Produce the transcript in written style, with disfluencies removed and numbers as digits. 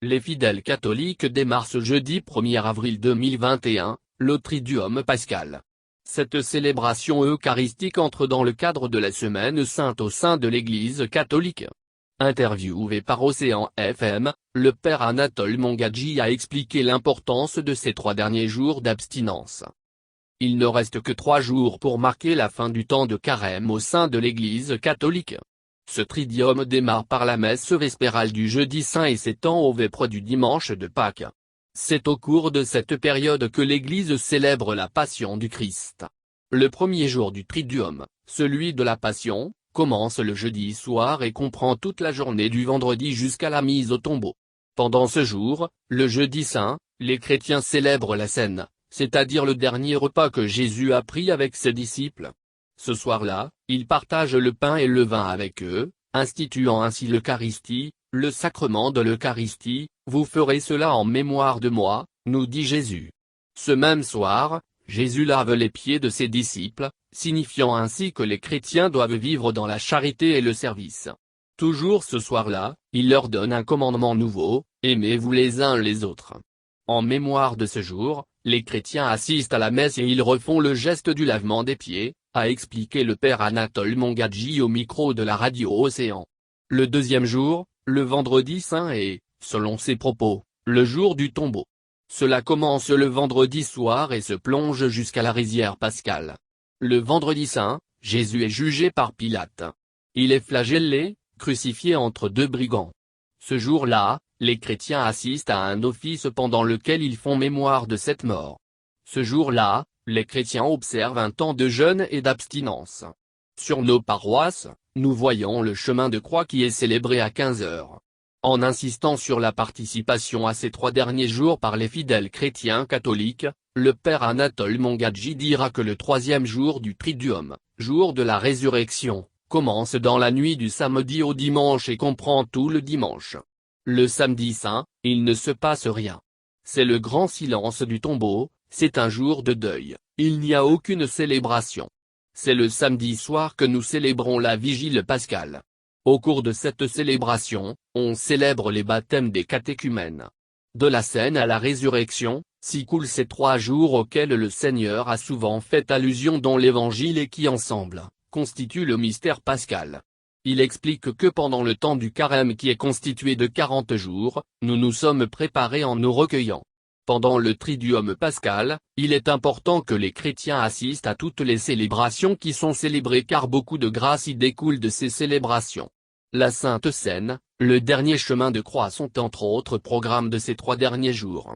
Les fidèles catholiques démarrent ce jeudi 1er avril 2021, le Triduum pascal. Cette célébration eucharistique entre dans le cadre de la Semaine Sainte au sein de l'Église catholique. Interviewé par Océan FM, le père Anatole Mongadji a expliqué l'importance de ces 3 derniers jours d'abstinence. Il ne reste que 3 jours pour marquer la fin du temps de carême au sein de l'Église catholique. Ce tridium démarre par la messe vespérale du jeudi saint et s'étend aux vêpres du dimanche de Pâques. C'est au cours de cette période que l'Église célèbre la Passion du Christ. Le premier jour du triduum, celui de la Passion, commence le jeudi soir et comprend toute la journée du vendredi jusqu'à la mise au tombeau. Pendant ce jour, le jeudi saint, les chrétiens célèbrent la Cène, c'est-à-dire le dernier repas que Jésus a pris avec ses disciples. Ce soir-là, il partage le pain et le vin avec eux, instituant ainsi l'Eucharistie, le sacrement de l'Eucharistie. Vous ferez cela en mémoire de moi, nous dit Jésus. Ce même soir, Jésus lave les pieds de ses disciples, signifiant ainsi que les chrétiens doivent vivre dans la charité et le service. Toujours ce soir-là, il leur donne un commandement nouveau, aimez-vous les uns les autres. En mémoire de ce jour, les chrétiens assistent à la messe et ils refont le geste du lavement des pieds, a expliqué le père Anatole Mongadji au micro de la radio Océan. Le deuxième jour, le vendredi saint est, selon ses propos, le jour du tombeau. Cela commence le vendredi soir et se plonge jusqu'à la rizière pascale. Le vendredi saint, Jésus est jugé par Pilate. Il est flagellé, crucifié entre 2 brigands. Ce jour-là, les chrétiens assistent à un office pendant lequel ils font mémoire de cette mort. Ce jour-là, les chrétiens observent un temps de jeûne et d'abstinence. Sur nos paroisses, nous voyons le chemin de croix qui est célébré à 15 heures. En insistant sur la participation à ces 3 derniers jours par les fidèles chrétiens catholiques, le père Anatole Mongadji dira que le 3e jour du Triduum, jour de la résurrection, commence dans la nuit du samedi au dimanche et comprend tout le dimanche. Le samedi saint, il ne se passe rien. C'est le grand silence du tombeau, c'est un jour de deuil, il n'y a aucune célébration. C'est le samedi soir que nous célébrons la vigile pascale. Au cours de cette célébration, on célèbre les baptêmes des catéchumènes. De la Cène à la résurrection, s'y coulent ces 3 jours auxquels le Seigneur a souvent fait allusion dans l'Évangile et qui ensemble, constituent le mystère pascal. Il explique que pendant le temps du carême qui est constitué de 40 jours, nous nous sommes préparés en nous recueillant. Pendant le Triduum pascal, il est important que les chrétiens assistent à toutes les célébrations qui sont célébrées car beaucoup de grâce y découlent de ces célébrations. La Sainte Cène, le dernier chemin de croix sont entre autres programmes de ces 3 derniers jours.